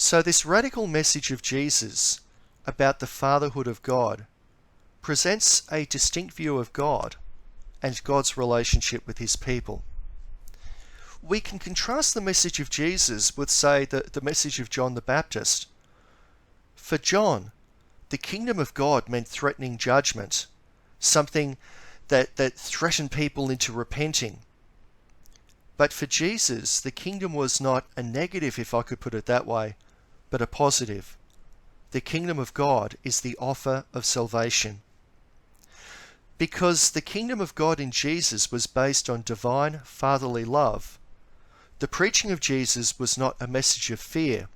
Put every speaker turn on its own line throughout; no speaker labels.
So this radical message of Jesus about the fatherhood of God presents a distinct view of God and God's relationship with his people. We can contrast the message of Jesus with, say, the message of John the Baptist. For John, the kingdom of God meant threatening judgment, something that threatened people into repenting. But for Jesus, the kingdom was not a negative, if I could put it that way, but a positive. The kingdom of God is the offer of salvation. Because the kingdom of God in Jesus was based on divine fatherly love, the preaching of Jesus was not a message of fear,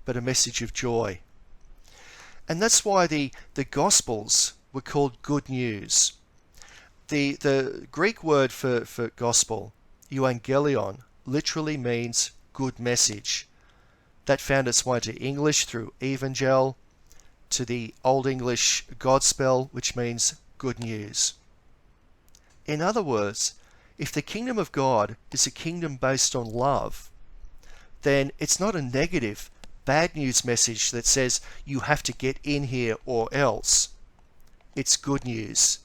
but a message of joy. And that's why the Gospels were called good news. The Greek word for gospel, euangelion, literally means good message. That found its way to English through evangel, to the Old English Godspell, which means good news. In other words, if the kingdom of God is a kingdom based on love, then it's not a negative, bad news message that says you have to get in here or else. It's good news,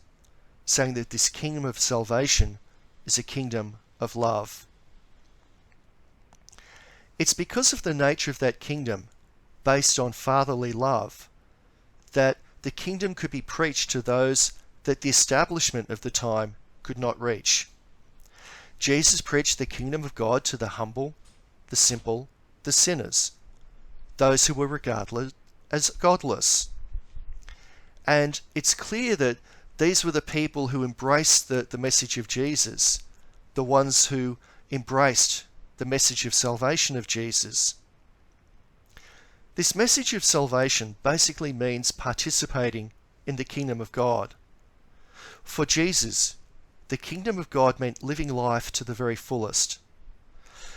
saying that this kingdom of salvation is a kingdom of love. It's because of the nature of that kingdom, based on fatherly love, that the kingdom could be preached to those that the establishment of the time could not reach. Jesus preached the kingdom of God to the humble, the simple, the sinners, those who were regarded as godless. And it's clear that these were the people who embraced the message of Jesus, the ones who embraced the message of salvation of Jesus. This message of salvation basically means participating in the kingdom of God. For Jesus, the kingdom of God meant living life to the very fullest.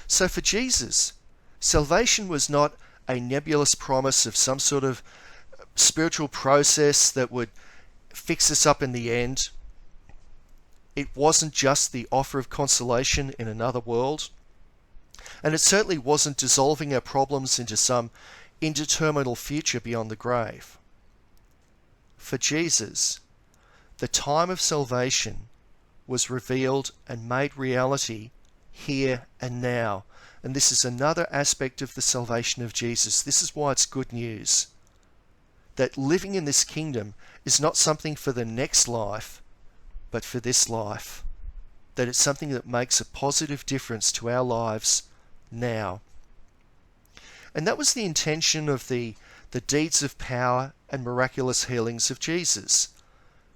So for Jesus, salvation was not a nebulous promise of some sort of spiritual process that would fix us up in the end. It wasn't just the offer of consolation in another world. And it certainly wasn't dissolving our problems into some indeterminate future beyond the grave. For Jesus, the time of salvation was revealed and made reality here and now. And this is another aspect of the salvation of Jesus. This is why it's good news. That living in this kingdom is not something for the next life, but for this life. That it's something that makes a positive difference to our lives now. And that was the intention of the deeds of power and miraculous healings of Jesus.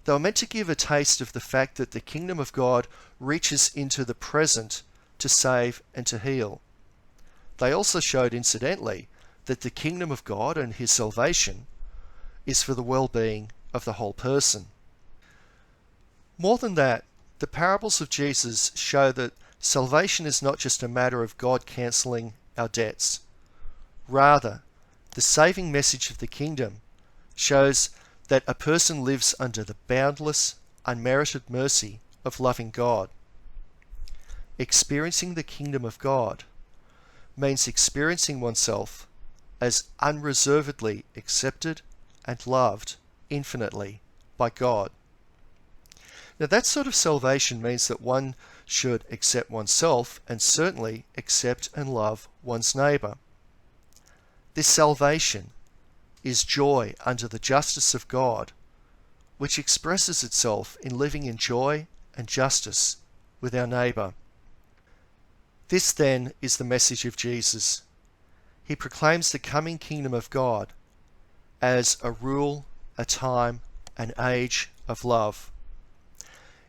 They were meant to give a taste of the fact that the kingdom of God reaches into the present to save and to heal. They also showed, incidentally, that the kingdom of God and his salvation is for the well-being of the whole person. More than that, the parables of Jesus show that salvation is not just a matter of God cancelling our debts. Rather, the saving message of the kingdom shows that a person lives under the boundless, unmerited mercy of loving God. Experiencing the kingdom of God means experiencing oneself as unreservedly accepted and loved infinitely by God. Now that sort of salvation means that one should accept oneself and certainly accept and love one's neighbour. This salvation is joy under the justice of God, which expresses itself in living in joy and justice with our neighbour. This then is the message of Jesus. He proclaims the coming kingdom of God as a rule, a time, an age of love.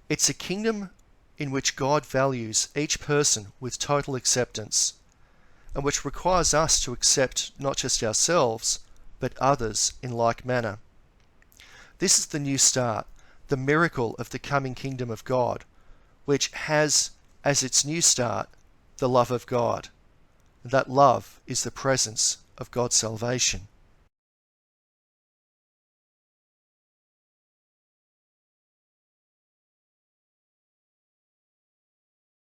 It's a kingdom in which God values each person with total acceptance, and which requires us to accept not just ourselves, but others in like manner. This is the new start, the miracle of the coming kingdom of God, which has as its new start the love of God. That love is the presence of God's salvation.